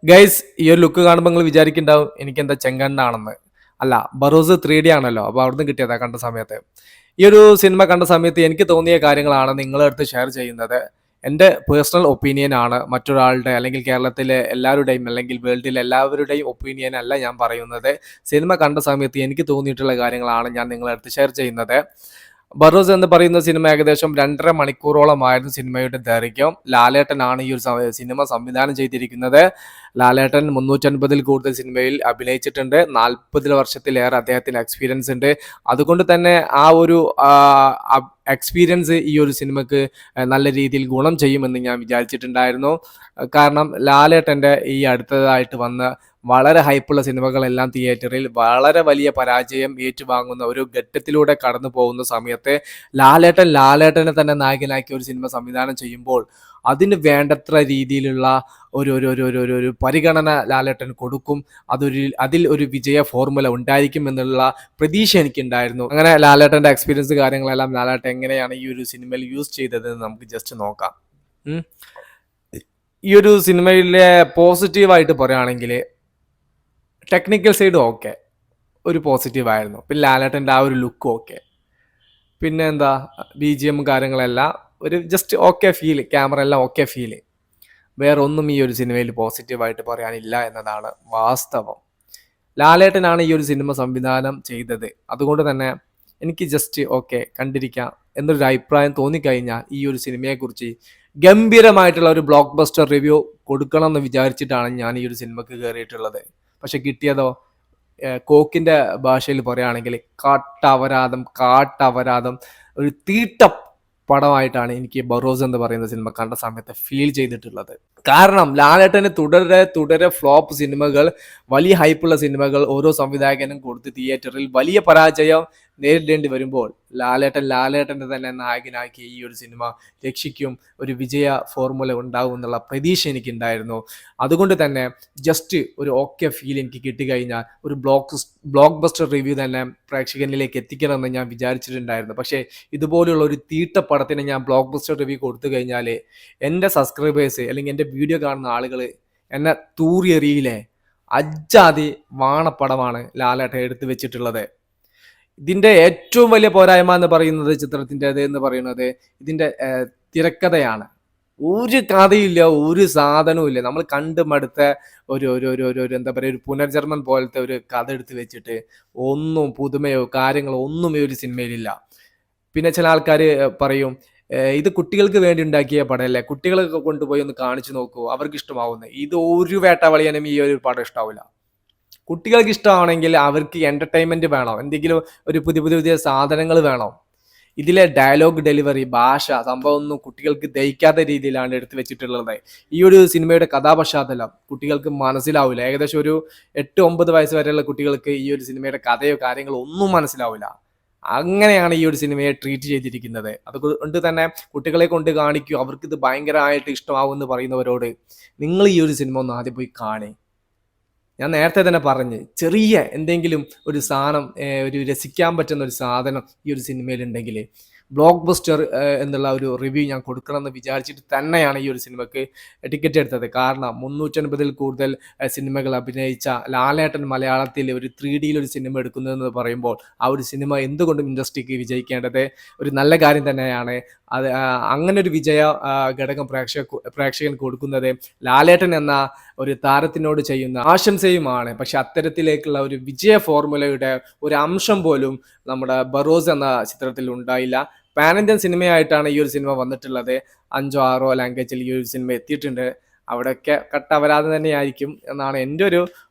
Guys, ഈ ഒരു look കാണുമ്പോൾ നിങ്ങൾ വിചാരിക്കുന്നുണ്ടാവും എനിക്കെന്താ ചെങ്കണ്ണാണെന്ന്. അല്ല, ബറോസ് 3D ആണല്ലോ, അപ്പോൾ അവിടുന്ന് കിട്ടിയതാ കണ്ട സമയത്ത്. ഈ ഒരു സിനിമ കണ്ട സമയത്ത് എനിക്ക് തോന്നിയ കാര്യങ്ങളാണ് നിങ്ങളുടെ അടുത്ത് ഷെയർ ചെയ്യുന്നത്. എൻ്റെ പേഴ്സണൽ ഒപ്പീനിയൻ ആണ്, മറ്റൊരാളുടെ അല്ലെങ്കിൽ കേരളത്തിലെ എല്ലാവരുടെയും അല്ലെങ്കിൽ വേൾഡിലെ എല്ലാവരുടെയും ഒപ്പീനിയൻ അല്ല ഞാൻ പറയുന്നത്. സിനിമ കണ്ട സമയത്ത് എനിക്ക് തോന്നിയിട്ടുള്ള കാര്യങ്ങളാണ് ഞാൻ നിങ്ങളുടെ അടുത്ത് ഷെയർ ചെയ്യുന്നത്. ബറോസ് എന്ന് പറയുന്ന സിനിമ ഏകദേശം 2.5 മണിക്കൂറോളമായിരുന്നു സിനിമയുടെ ദൈർഘ്യം. ലാലേട്ടനാണ് ഈ ഒരു സിനിമ സംവിധാനം ചെയ്തിരിക്കുന്നത്. ലാലേട്ടൻ 350 കൂടുതൽ സിനിമയിൽ അഭിനയിച്ചിട്ടുണ്ട്. 40 വർഷത്തിലേറെ അദ്ദേഹത്തിന് എക്സ്പീരിയൻസ് ഉണ്ട്. അതുകൊണ്ട് തന്നെ ആ ഒരു എക്സ്പീരിയൻസ് ഈ ഒരു സിനിമക്ക് നല്ല രീതിയിൽ ഗുണം ചെയ്യുമെന്ന് ഞാൻ വിചാരിച്ചിട്ടുണ്ടായിരുന്നു. കാരണം ലാലേട്ടൻ്റെ ഈ അടുത്തതായിട്ട് വന്ന വളരെ ഹൈപ്പുള്ള സിനിമകളെല്ലാം തിയേറ്ററിൽ വളരെ വലിയ പരാജയം ഏറ്റുവാങ്ങുന്ന ഒരു ഘട്ടത്തിലൂടെ കടന്നു പോകുന്ന സമയത്ത് ലാലേട്ടനെ തന്നെ നായകനാക്കി ഒരു സിനിമ സംവിധാനം ചെയ്യുമ്പോൾ അതിന് വേണ്ടത്ര രീതിയിലുള്ള ഒരു പരിഗണന ലാലേട്ടൻ കൊടുക്കും. അതിൽ ഒരു വിജയ ഫോർമുല ഉണ്ടായിരിക്കും എന്നുള്ള പ്രതീക്ഷ എനിക്കുണ്ടായിരുന്നു. അങ്ങനെ ലാലേട്ടൻ്റെ എക്സ്പീരിയൻസ് കാര്യങ്ങളെല്ലാം ലാലേട്ടൻ എങ്ങനെയാണ് ഈ ഒരു സിനിമയിൽ യൂസ് ചെയ്തതെന്ന് നമുക്ക് ജസ്റ്റ് നോക്കാം. ഈ ഒരു സിനിമയിലെ പോസിറ്റീവായിട്ട് പറയുകയാണെങ്കിൽ ടെക്നിക്കൽ സൈഡ് ഓക്കെ, ഒരു പോസിറ്റീവ് ആയിരുന്നു. പിന്നെ ലാലേട്ടൻ്റെ ആ ഒരു ലുക്ക് ഓക്കെ, പിന്നെ എന്താ BGM കാര്യങ്ങളെല്ലാം ഒരു ജസ്റ്റ് ഓക്കെ ഫീല്, ക്യാമറ എല്ലാം ഓക്കെ ഫീല്. വേറെ ഒന്നും ഈ ഒരു സിനിമയിൽ പോസിറ്റീവായിട്ട് പറയാനില്ല എന്നതാണ് വാസ്തവം. ലാലേട്ടനാണ് ഈ ഒരു സിനിമ സംവിധാനം ചെയ്തത്. അതുകൊണ്ട് തന്നെ എനിക്ക് ജസ്റ്റ് ഓക്കെ കണ്ടിരിക്കാം എന്നൊരു അഭിപ്രായം തോന്നിക്കഴിഞ്ഞാൽ ഈ ഒരു സിനിമയെക്കുറിച്ച് ഗംഭീരമായിട്ടുള്ള ഒരു ബ്ലോക്ക് ബസ്റ്റർ റിവ്യൂ കൊടുക്കണം എന്ന് വിചാരിച്ചിട്ടാണ് ഞാൻ ഈ ഒരു സിനിമക്ക് കയറിയിട്ടുള്ളത്. പക്ഷെ കിട്ടിയതോ കോക്കിന്റെ ഭാഷയിൽ പറയുകയാണെങ്കിൽ കാട്ടവരാധം ഒരു തീട്ട പടമായിട്ടാണ് എനിക്ക് ബറോസ് എന്ന് പറയുന്ന സിനിമ കണ്ട സമയത്ത് ഫീൽ ചെയ്തിട്ടുള്ളത്. കാരണം ലാലേട്ടന് തുടരെ ഫ്ലോപ്പ് സിനിമകൾ, വലിയ ഹൈപ്പുള്ള സിനിമകൾ ഓരോ സംവിധായകനും കൊടുത്ത് തിയേറ്ററിൽ വലിയ പരാജയം നേരിടേണ്ടി വരുമ്പോൾ ലാലേട്ടൻ്റെ തന്നെ നായകനാക്കി ഈ ഒരു സിനിമ രക്ഷിക്കും, ഒരു വിജയ ഫോർമുല ഉണ്ടാകും എന്നുള്ള പ്രതീക്ഷ എനിക്കുണ്ടായിരുന്നു. അതുകൊണ്ട് തന്നെ ജസ്റ്റ് ഒരു ഓക്കെ ഫീൽ എനിക്ക് കിട്ടിക്കഴിഞ്ഞാൽ ഒരു ബ്ലോക്ക് ബസ്റ്റർ റിവ്യൂ തന്നെ പ്രേക്ഷകനിലേക്ക് എത്തിക്കണമെന്ന് ഞാൻ വിചാരിച്ചിട്ടുണ്ടായിരുന്നു. പക്ഷേ ഇതുപോലുള്ള ഒരു തീട്ട പടത്തിന് ഞാൻ ബ്ലോക്ക് ബസ്റ്റർ റിവ്യൂ കൊടുത്തു കഴിഞ്ഞാൽ എൻ്റെ സബ്സ്ക്രൈബേഴ്സ് അല്ലെങ്കിൽ എൻ്റെ വീഡിയോ കാണുന്ന ആളുകൾ എന്നെ തൂറിയെറിയില്ലേ. അജ്ജാതി വാണപ്പടമാണ് ലാലേട്ടൻ എടുത്തു വെച്ചിട്ടുള്ളത്. ഇതിന്റെ ഏറ്റവും വലിയ പോരായ്മ എന്ന് പറയുന്നത് ചിത്രത്തിൻ്റെത് എന്ന് പറയുന്നത് ഇതിന്റെ തിരക്കഥയാണ്. ഒരു കഥയില്ല, ഒരു സാധനവും ഇല്ല. നമ്മൾ കണ്ടു മടുത്ത ഒരു എന്താ പറയുക, ഒരു പുനർജന്മം പോലത്തെ ഒരു കഥ എടുത്ത് വെച്ചിട്ട് ഒന്നും പുതുമയോ കാര്യങ്ങളോ ഒന്നും ഈ ഒരു സിനിമയിലില്ല. പിന്നെ ചില ആൾക്കാർ പറയും ഇത് കുട്ടികൾക്ക് വേണ്ടി ഉണ്ടാക്കിയ പടമല്ലേ, കുട്ടികളൊക്കെ കൊണ്ടുപോയി ഒന്ന് കാണിച്ചു നോക്കൂ, അവർക്ക് ഇഷ്ടമാവുന്നത്. ഇത് ഒരു വേട്ടവളിയനും ഈ ഒരു പടം ഇഷ്ടാവില്ല. കുട്ടികൾക്ക് ഇഷ്ടമാണെങ്കിൽ അവർക്ക് എന്റർടൈൻമെന്റ് വേണം, എന്തെങ്കിലും ഒരു പുതിയ സാധനങ്ങൾ വേണം. ഇതിലെ ഡയലോഗ് ഡെലിവറി, ഭാഷ, സംഭവം ഒന്നും കുട്ടികൾക്ക് ദഹിക്കാത്ത രീതിയിലാണ് എടുത്തു വെച്ചിട്ടുള്ളത്. ഈ ഒരു സിനിമയുടെ കഥാപശ്ചാത്തലം കുട്ടികൾക്ക് മനസ്സിലാവില്ല. ഏകദേശം ഒരു 8-9 വയസ്സ് വരെയുള്ള കുട്ടികൾക്ക് ഈ ഒരു സിനിമയുടെ കഥയോ കാര്യങ്ങളോ ഒന്നും മനസ്സിലാവില്ല. അങ്ങനെയാണ് ഈ ഒരു സിനിമയെ ട്രീറ്റ് ചെയ്തിരിക്കുന്നത്. അതുകൊണ്ട് തന്നെ കുട്ടികളെ കൊണ്ട് കാണിക്കൂ, അവർക്ക് ഇത് ഭയങ്കരമായിട്ട് ഇഷ്ടമാവും എന്ന് പറയുന്നവരോട് നിങ്ങൾ ഈ ഒരു സിനിമ ഒന്ന് ആദ്യം പോയി കാണേ. ഞാൻ നേരത്തെ തന്നെ പറഞ്ഞ്, ചെറിയ എന്തെങ്കിലും ഒരു സാധനം, ഒരു രസിക്കാൻ പറ്റുന്ന ഒരു സാധനം ഈ ഒരു സിനിമയിലുണ്ടെങ്കിൽ ബ്ലോക്ക് ബസ്റ്റർ എന്നുള്ള ഒരു റിവ്യൂ ഞാൻ കൊടുക്കണം എന്ന് വിചാരിച്ചിട്ട് തന്നെയാണ് ഈ ഒരു സിനിമക്ക് ടിക്കറ്റ് എടുത്തത്. കാരണം 350 കൂടുതൽ സിനിമകൾ അഭിനയിച്ച ലാലേട്ടൻ മലയാളത്തിൽ ഒരു 3D ഒരു സിനിമ എടുക്കുന്നതെന്ന് പറയുമ്പോൾ ആ ഒരു സിനിമ എന്തുകൊണ്ടും ഇൻഡസ്ട്രിക്ക് വിജയിക്കേണ്ടത് ഒരു നല്ല കാര്യം തന്നെയാണ്. അത് അങ്ങനെ ഒരു വിജയ ഘടകം പ്രേക്ഷകൻ കൊടുക്കുന്നത് ലാലേട്ടൻ എന്ന ഒരു താരത്തിനോട് ചെയ്യുന്ന ആശംസയുമാണ്. പക്ഷെ അത്തരത്തിലേക്കുള്ള ഒരു വിജയ ഫോർമുലയുടെ ഒരു അംശം പോലും നമ്മുടെ ബറോസ് എന്ന ചിത്രത്തിൽ ഉണ്ടായില്ല. പാൻ ഇന്ത്യൻ സിനിമയായിട്ടാണ് ഈ ഒരു സിനിമ വന്നിട്ടുള്ളത്. 5-6 ലാംഗ്വേജിൽ ഈ ഒരു സിനിമ എത്തിയിട്ടുണ്ട്. അവിടെയൊക്കെ കട്ടവരാതെ തന്നെയായിരിക്കും എന്നാണ് എൻ്റെ ഒരു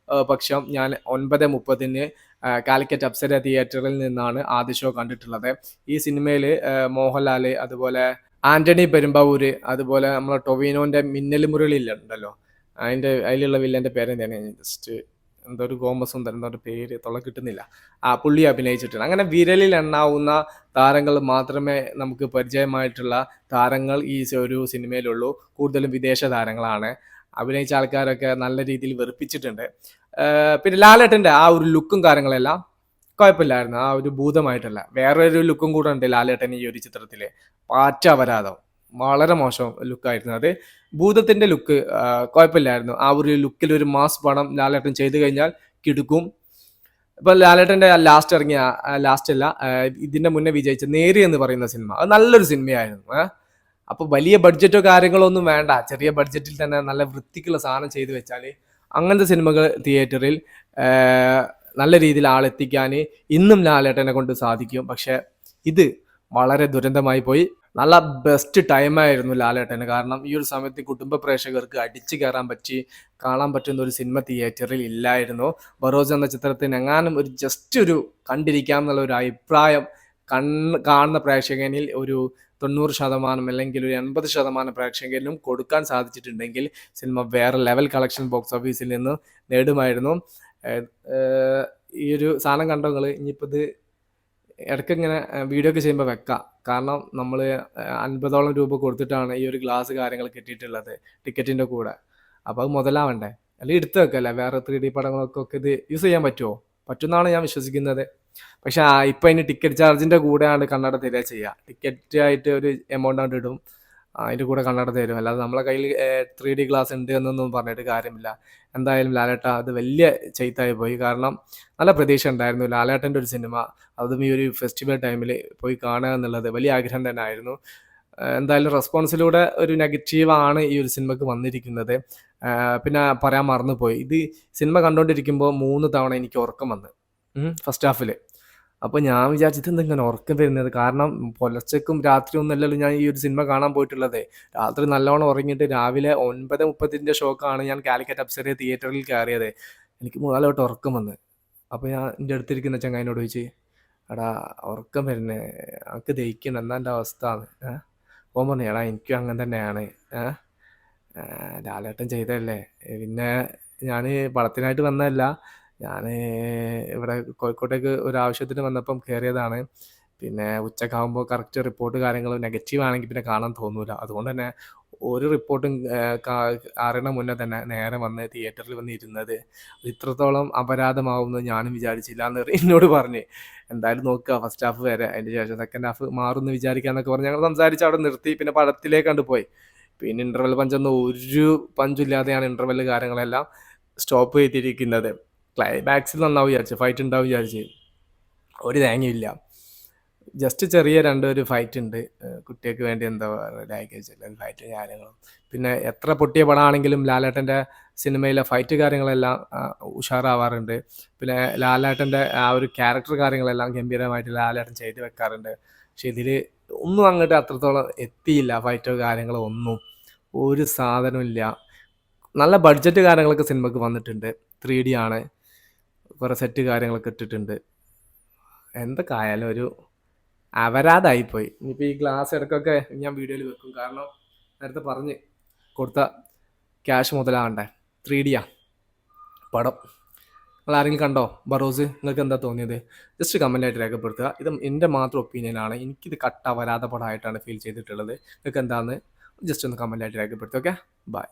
പക്ഷം. ഞാൻ 9:30 കാലിക്കറ്റ് അപ്സര തിയേറ്ററിൽ നിന്നാണ് ആദ്യ ഷോ കണ്ടിട്ടുള്ളത്. ഈ സിനിമയിൽ മോഹൻലാൽ, അതുപോലെ ആന്റണി പെരുമ്പാവൂര്, അതുപോലെ നമ്മളെ ടൊവിനോന്റെ മിന്നൽ മുരളിയിലുണ്ടല്ലോ, അതിലുള്ള വില്ലന്റെ പേരെന്താണ്, ജസ്റ്റ് എന്തോ ഒരു ഗോമസുന്ദരൻ, എന്തോ ഒരു പേര് തൊള്ള കിട്ടുന്നില്ല, ആ പുള്ളി അഭിനയിച്ചിട്ടുണ്ട്. അങ്ങനെ വിരലിൽ എണ്ണാവുന്ന താരങ്ങൾ മാത്രമേ നമുക്ക് പരിചയമായിട്ടുള്ള താരങ്ങൾ ഈ ഒരു സിനിമയിലുള്ളൂ. കൂടുതലും വിദേശ താരങ്ങളാണ്. അഭിനയിച്ച ആൾക്കാരൊക്കെ നല്ല രീതിയിൽ വെറുപ്പിച്ചിട്ടുണ്ട്. പിന്നെ ലാലേട്ടൻ്റെ ആ ഒരു ലുക്കും കാര്യങ്ങളെല്ലാം കുഴപ്പമില്ലായിരുന്നു. ആ ഒരു ഭൂതമായിട്ടല്ല, വേറൊരു ലുക്കും കൂടെ ഉണ്ട് ലാലേട്ടൻ ഈ ഒരു ചിത്രത്തില്. പാറ്റ വരാതോ, വളരെ മോശം ലുക്കായിരുന്നു അത്. ഭൂതത്തിന്റെ ലുക്ക് കുഴപ്പമില്ലായിരുന്നു. ആ ഒരു ലുക്കിൽ ഒരു മാസ് പടം ലാലേട്ടൻ ചെയ്തു കഴിഞ്ഞാൽ കിടുക്കും. ഇപ്പൊ ലാലേട്ടന്റെ ലാസ്റ്റ് ഇറങ്ങിയ ലാസ്റ്റ് അല്ല ഇതിന്റെ മുന്നേ വിജയിച്ച നേരി എന്ന് പറയുന്ന സിനിമ അത് നല്ലൊരു സിനിമയായിരുന്നു. അപ്പൊ വലിയ ബഡ്ജറ്റോ കാര്യങ്ങളോ ഒന്നും വേണ്ട. ചെറിയ ബഡ്ജറ്റിൽ തന്നെ നല്ല വൃത്തിക്കുള്ള സാധനം ചെയ്തു വെച്ചാല് അങ്ങനത്തെ സിനിമകൾ തിയേറ്ററിൽ നല്ല രീതിയിൽ ആളെത്തിക്കാൻ ഇന്നും ലാലേട്ടനെ കൊണ്ട് സാധിക്കും. പക്ഷെ ഇത് വളരെ ദുരന്തമായി പോയി. നല്ല ബെസ്റ്റ് ടൈമായിരുന്നു ലാലേട്ടന്. കാരണം ഈ ഒരു സമയത്ത് കുടുംബ പ്രേക്ഷകർക്ക് അടിച്ചു കയറാൻ കാണാൻ പറ്റുന്ന ഒരു സിനിമ തിയേറ്ററിൽ ഇല്ലായിരുന്നു. ബറോസ് എന്ന ചിത്രത്തിന് എങ്ങാനും ഒരു ജസ്റ്റ് ഒരു കണ്ടിരിക്കാം എന്നുള്ള ഒരു അഭിപ്രായം കാണുന്ന പ്രേക്ഷകനിൽ ഒരു 90% അല്ലെങ്കിൽ ഒരു 80% പ്രേക്ഷകരിലും കൊടുക്കാൻ സാധിച്ചിട്ടുണ്ടെങ്കിൽ സിനിമ വേറെ ലെവൽ കളക്ഷൻ ബോക്സ് ഓഫീസിൽ നിന്ന് നേടുമായിരുന്നു. ഈ ഒരു സാധനം കണ്ടോ നിങ്ങൾ? ഇനിയിപ്പോൾ ഇത് ഇടയ്ക്ക് ഇങ്ങനെ വീഡിയോ ഒക്കെ ചെയ്യുമ്പോൾ വെക്കാം. കാരണം നമ്മൾ 50ഓളം രൂപ കൊടുത്തിട്ടാണ് ഈ ഒരു ഗ്ലാസ് കാര്യങ്ങൾ കിട്ടിയിട്ടുള്ളത് ടിക്കറ്റിൻ്റെ കൂടെ. അപ്പോൾ അത് മുതലാവണ്ടേ? അല്ലെങ്കിൽ എടുത്ത് വെക്കല്ലേ? വേറെ 3D പടങ്ങൾക്കൊക്കെ ഇത് യൂസ് ചെയ്യാൻ പറ്റുമോ? പറ്റുമെന്നാണ് ഞാൻ വിശ്വസിക്കുന്നത്. പക്ഷെ ഇപ്പം അതിന് ടിക്കറ്റ് ചാർജിൻ്റെ കൂടെയാണ് കണ്ണട തരിക ചെയ്യുക. ടിക്കറ്റ് ആയിട്ട് ഒരു എമൗണ്ട് ആയിട്ട് ഇടും, അതിൻ്റെ കൂടെ കണ്ണട തരും. അല്ലാതെ നമ്മളെ കയ്യിൽ 3D ഗ്ലാസ് ഉണ്ട് എന്നൊന്നും പറഞ്ഞിട്ട് കാര്യമില്ല. എന്തായാലും ലാലേട്ട അത് വലിയ ചെയ്ത്തായി പോയി. കാരണം നല്ല പ്രതീക്ഷ ഉണ്ടായിരുന്നു ലാലേട്ടൻ്റെ ഒരു സിനിമ, അതും ഈ ഒരു ഫെസ്റ്റിവൽ ടൈമിൽ പോയി കാണുക എന്നുള്ളത് വലിയ ആഗ്രഹം തന്നെ ആയിരുന്നു. എന്തായാലും റെസ്പോൺസിലൂടെ ഒരു നെഗറ്റീവാണ് ഈ ഒരു സിനിമക്ക് വന്നിരിക്കുന്നത്. പിന്നെ പറയാൻ മറന്നുപോയി, ഇത് സിനിമ കണ്ടുകൊണ്ടിരിക്കുമ്പോൾ 3 തവണ എനിക്ക് ഉറക്കം വന്ന് ഫസ്റ്റ് ഹാഫിൽ. അപ്പോൾ ഞാൻ വിചാരിച്ചത് എന്തെങ്കിലും ഉറക്കം വരുന്നത്, കാരണം പുലർച്ചയ്ക്കും രാത്രി ഒന്നല്ലല്ലോ ഞാൻ ഈ ഒരു സിനിമ കാണാൻ പോയിട്ടുള്ളത്. രാത്രി നല്ലോണം ഉറങ്ങിയിട്ട് രാവിലെ 9:30 ഷോക്കാണ് ഞാൻ കാലിക്കറ്റ് അപ്സര തിയേറ്ററിൽ കയറിയത്. എനിക്ക് 3 വട്ടം ഉറക്കം വന്ന്. അപ്പോൾ ഞാൻ എൻ്റെ അടുത്തിരിക്കുന്ന ചങ്ങായിനോട് ചോദിച്ച്, എടാ ഉറക്കം വരുന്നേ, എനിക്ക് ദഹിക്കണം, എന്താ എൻ്റെ അവസ്ഥ എന്ന്. ഓൻ പറഞ്ഞു, എടാ എനിക്കും അങ്ങനെ തന്നെയാണ്, ലാലേട്ടൻ ചെയ്തതല്ലേ. പിന്നെ ഞാൻ പടത്തിനായിട്ട് വന്നതല്ല, ഞാൻ ഇവിടെ കോഴിക്കോട്ടേക്ക് ഒരു ആവശ്യത്തിന് വന്നപ്പം കയറിയതാണ്. പിന്നെ ഉച്ചക്കാകുമ്പോൾ കറക്റ്റ് റിപ്പോർട്ട് കാര്യങ്ങൾ നെഗറ്റീവ് ആണെങ്കിൽ പിന്നെ കാണാൻ തോന്നൂല. അതുകൊണ്ട് തന്നെ ഒരു റിപ്പോർട്ടും അറിയണ മുന്നേ തന്നെ നേരെ വന്ന് തിയേറ്ററിൽ വന്ന് ഇരുന്നത്. ഇത്രത്തോളം അപരാധമാവുമെന്ന് ഞാനും വിചാരിച്ചില്ല എന്ന് എന്നോട് പറഞ്ഞ്. എന്തായാലും നോക്കുക ഫസ്റ്റ് ഹാഫ് വരെ, അതിൻ്റെ ശേഷം സെക്കൻഡ് ഹാഫ് മാറുമെന്ന് വിചാരിക്കാന്നൊക്കെ പറഞ്ഞ് ഞങ്ങൾ സംസാരിച്ച് അവിടെ നിർത്തി. പിന്നെ പടത്തിലേക്ക് കണ്ട് പോയി. പിന്നെ ഇൻ്റർവെൽ പഞ്ചൊന്നും ഒരു പഞ്ചില്ലാതെയാണ് ഇൻ്റർവെൽ കാര്യങ്ങളെല്ലാം സ്റ്റോപ്പ് ചെയ്തിരിക്കുന്നത്. ക്ലൈമാക്സിൽ നന്നാവും വിചാരിച്ചു, ഫൈറ്റ് ഉണ്ടാവും വിചാരിച്ച്, ഒരു തേങ്ങയില്ല. ജസ്റ്റ് ചെറിയ ഒരു ഫൈറ്റ് ഉണ്ട്, കുട്ടികൾക്ക് വേണ്ടി എന്താ ലാംഗ്വേജ് ഫൈറ്റ് കാര്യങ്ങളും. പിന്നെ എത്ര പൊട്ടിയ പടമാണെങ്കിലും ലാലേട്ടൻ്റെ സിനിമയിലെ ഫൈറ്റ് കാര്യങ്ങളെല്ലാം ഉഷാറാവാറുണ്ട്. പിന്നെ ലാലേട്ടൻ്റെ ആ ഒരു ക്യാരക്ടർ കാര്യങ്ങളെല്ലാം ഗംഭീരമായിട്ട് ലാലേട്ടൻ ചെയ്ത് വെക്കാറുണ്ട്. പക്ഷെ ഇതിൽ ഒന്നും അങ്ങോട്ട് അത്രത്തോളം എത്തിയില്ല. ഫൈറ്റോ കാര്യങ്ങളോ ഒന്നും ഒരു സാധനവും ഇല്ല. നല്ല ബഡ്ജറ്റ് കാര്യങ്ങളൊക്കെ സിനിമക്ക് വന്നിട്ടുണ്ട്. 3D ആണ്, കുറേ സെറ്റ് കാര്യങ്ങളൊക്കെ ഇട്ടിട്ടുണ്ട്. എന്തൊക്കെ ആയാലും ഒരു അപരാധമായിപ്പോയി. ഇനിയിപ്പോൾ ഈ ഗ്ലാസ് ഇടയ്ക്കൊക്കെ ഞാൻ വീഡിയോയിൽ വെക്കും, കാരണം നേരത്തെ പറഞ്ഞ് കൊടുത്ത ക്യാഷ് മുതലാവണ്ടേ. 3D പടം. നിങ്ങൾ ആരെങ്കിലും കണ്ടോ ബറോസ്? നിങ്ങൾക്ക് എന്താ തോന്നിയത്? ജസ്റ്റ് കമൻ്റായിട്ട് രേഖപ്പെടുത്തുക. ഇത് എൻ്റെ മാത്രം ഒപ്പീനിയനാണ്. എനിക്കിത് കട്ട വരാതെ പടമായിട്ടാണ് ഫീൽ ചെയ്തിട്ടുള്ളത്. നിങ്ങൾക്ക് എന്താണെന്ന് ജസ്റ്റ് ഒന്ന് കമൻ്റായിട്ട് രേഖപ്പെടുത്തുക. Okay, by.